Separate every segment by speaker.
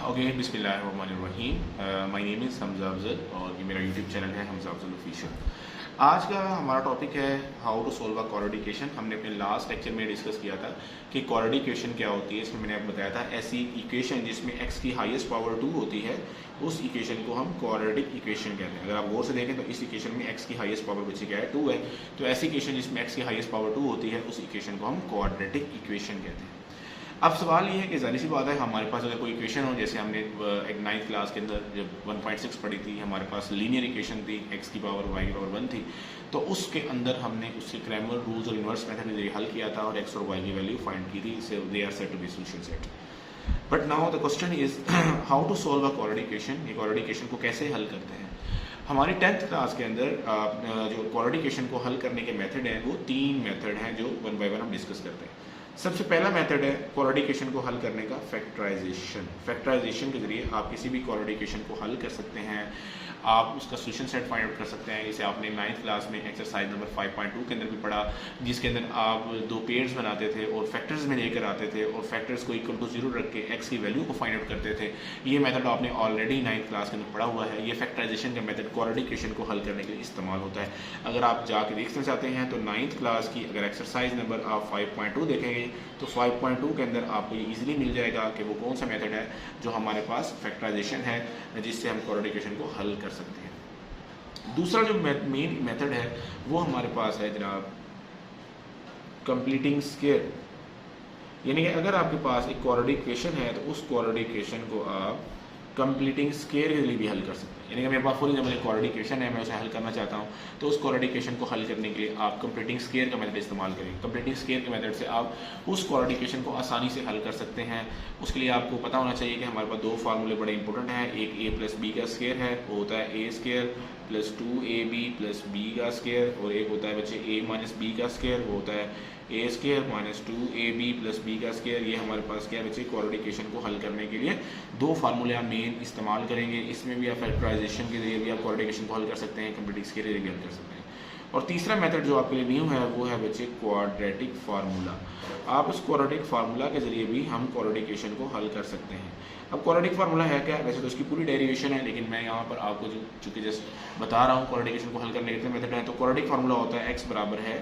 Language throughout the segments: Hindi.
Speaker 1: ओके बिस्मिल्लाहिर्रहमानिर्रहीम। My name is Hamza Afzal और ये मेरा यूट्यूब चैनल है हमज़ा अफजल ऑफिशियल। आज का हमारा टॉपिक है how to solve a quadratic equation. हमने अपने लास्ट लेक्चर में डिस्कस किया था कि क्वाड्रेटिक इक्वेशन क्या होती है। इसमें मैंने आपको बताया था ऐसी इक्वेशन जिसमें x की हाईएस्ट पावर 2 होती है, उस इक्वेशन को हम क्वाड्रेटिक इक्वेशन कहते हैं। अगर आप गौर से देखें तो इस इक्वेशन में x की हाईएस्ट पावर बची क्या है 2 है, तो ऐसी इक्वेशन जिसमें x की हाईएस्ट पावर 2 होती है उस इक्वेशन को हम क्वाड्रेटिक इक्वेशन कहते हैं। अब सवाल ये है कि जाहिर सी बात है हमारे पास अगर कोई इक्वेशन हो, जैसे हमने एक 9th क्लास के अंदर जब 1.6 पढ़ी थी, हमारे पास लीनियर इक्वेशन थी, x की पावर y की पावर 1 थी, तो उसके अंदर हमने उससे क्रैमर रूल्स और इन्वर्स मेथड के जरिए हल किया था और x और y की वैल्यू फाइंड की थी। इससे they are said to be solution set. But now the question is how to solve a quadratic equation. ये क्वाड्रेटिक इक्वेशन को कैसे हल करते हैं। हमारी 10th क्लास के अंदर जो क्वाड्रेटिक इक्वेशन को हल करने के मेथड हैं वो 3 मेथड हैं जो वन बाय वन हम डिस्कस करते हैं। सबसे पहला मेथड है क्वाड्रेटिक इक्वेशन को हल करने का फैक्टराइजेशन। फैक्टराइजेशन के जरिए आप किसी भी क्वाड्रेटिक इक्वेशन को हल कर सकते हैं, आप उसका सॉल्यूशन सेट फाइंड आउट कर सकते हैं। इसे आपने 9th क्लास में एक्सरसाइज नंबर 5.2 के अंदर भी पढ़ा, जिसके अंदर आप दो पेयर्स बनाते थे और फैक्टर्स में लेकर आते थे और फैक्टर्स को इक्वल टू 0 रख के x की वैल्यू को फाइंड आउट करते थे। ये मेथड आपने ऑलरेडी 9th क्लास के अंदर पढ़ा हुआ है। ये फैक्टराइजेशन का मेथड क्वाड्रेटिक इक्वेशन को हल करने के लिए इस्तेमाल होता है। अगर आप जाके देखना चाहते हैं तो 9th क्लास की अगर एक्सरसाइज नंबर आप 5.2 देखेंगे तो 5.2 के अंदर आपको ये ईजिली मिल जाएगा कि वो कौन सा मेथड है जो हमारे पास फैक्टराइजेशन है, जिससे हम क्वाड्रेटिक इक्वेशन को हल कर सकते हैं। दूसरा जो मेन मेथड है वो हमारे पास है जनाब कंप्लीटिंग स्क्वायर। यानी कि अगर आपके पास एक क्वाड्रेटिक इक्वेशन है तो उस क्वाड्रेटिक इक्वेशन को आप कंप्लीटिंग स्क्वायर के लिए भी हल कर सकते हैं। यानी कि मेरे पास फॉर एग्जाम्पल एक क्वाड्रेटिक इक्वेशन है, मैं उसे हल करना चाहता हूं, तो उस क्वाड्रेटिक इक्वेशन को हल करने के लिए आप कंप्लीटिंग स्क्वायर का मेथड इस्तेमाल करें। कंप्लीटिंग स्क्वायर के मेथड से आप उस क्वाड्रेटिक इक्वेशन को आसानी से हल कर सकते हैं। उसके लिए आपको पता होना चाहिए कि हमारे पास दो फार्मूले बड़े इंपॉर्टेंट हैं। एक a प्लस बी का स्क्वायर है, वो होता है a square plus 2ab plus b का स्क्वायर, और एक होता है बच्चे a माइनस b का स्क्वायर, वो होता है a square minus 2ab plus b का स्क्वायर। ये हमारे पास क्या है बच्चे क्वाड्रेटिक इक्वेशन को हल करने के लिए दो फार्मूले हम मेन इस्तेमाल करेंगे। इसमें भी आप फैक्टराइजेशन के जरिए भी आप क्वाड्रेटिक इक्वेशन को हल कर सकते हैं, कंप्लीटिंग स्क्वायर के जरिए हल कर सकते हैं। और तीसरा मेथड जो आपके लिए न्यू है वो है बच्चे क्वाड्रेटिक फार्मूला। आप उस क्वाड्रेटिक फार्मूला के जरिए भी हम क्वाड्रेटिक इक्वेशन को हल कर सकते हैं। अब क्वाड्रेटिक फार्मूला है क्या? वैसे तो उसकी पूरी डेरिवेशन है, लेकिन मैं यहाँ पर आपको जो चूंकि जस्ट बता रहा हूँ क्वाड्रेटिक इक्वेशन को हल करने के मेथड है। तो क्वाड्रेटिक फार्मूला होता है x बराबर है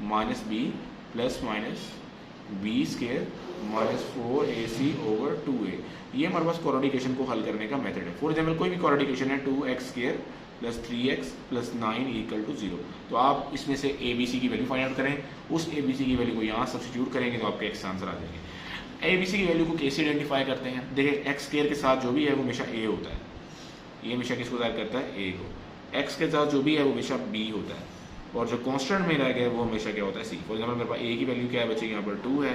Speaker 1: minus b plus minus b square minus 4ac over 2a। ये हमारे पास क्वाड्रेटिक इक्वेशन को हल करने का मेथड है। फॉर एग्जाम्पल कोई भी क्वाड्रेटिक इक्वेशन है 2x square plus 3x plus 9 equal to 0, तो आप इसमें से ABC की वैल्यू फाइंड आउट करें। उस ABC की वैल्यू को यहाँ सब्स्टिट्यूट करेंगे तो आपके x आंसर आ जाएंगे। ABC की वैल्यू को कैसे आइडेंटिफाई करते हैं? देखिए x स्क्वायर के साथ जो भी है वो हमेशा a होता है, ये हमेशा किसको ज़ाहिर करता है? a को। x के साथ जो भी है वो हमेशा b होता है, और जो कांस्टेंट में रह गया वो हमेशा क्या होता है? c। फॉर एग्जाम्पल मेरे पास a की वैल्यू क्या है बच्चे? यहाँ पर 2 है,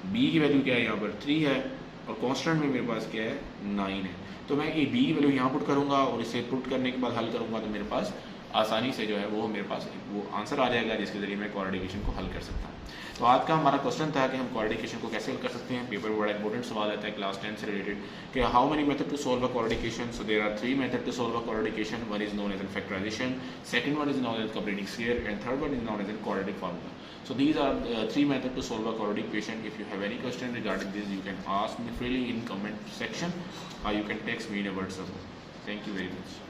Speaker 1: b की वैल्यू क्या है? यहाँ पर 3 है, और कांस्टेंट में मेरे पास क्या है? 9 है। तो मैं ए बी की वैल्यू यहाँ पुट करूँगा और इसे पुट करने के बाद हल करूँगा तो मेरे पास आसानी से जो है वो मेरे पास वो आंसर आ जाएगा जिसके जरिए मैं क्वाड्रेटिक इक्वेशन को हल कर सकता हूँ। तो आज का हमारा क्वेश्चन था कि हम क्वाड्रेटिक इक्वेशन को कैसे हल कर सकते हैं। पेपर में बड़ा इंपॉर्टेंट सवाल आता है क्लास 10 से रिलेटेड कि how many method to solve a quadratic equation. So there are 3 method to solve a quadratic equation. One is known as factorisation, second one is known as completing square, and third one is known as quadratic formula. So these are 3 methods to solve a quadratic equation. If you have any question regarding this, you can ask me freely in comment section, or you can text me in a WhatsApp. Thank you very much.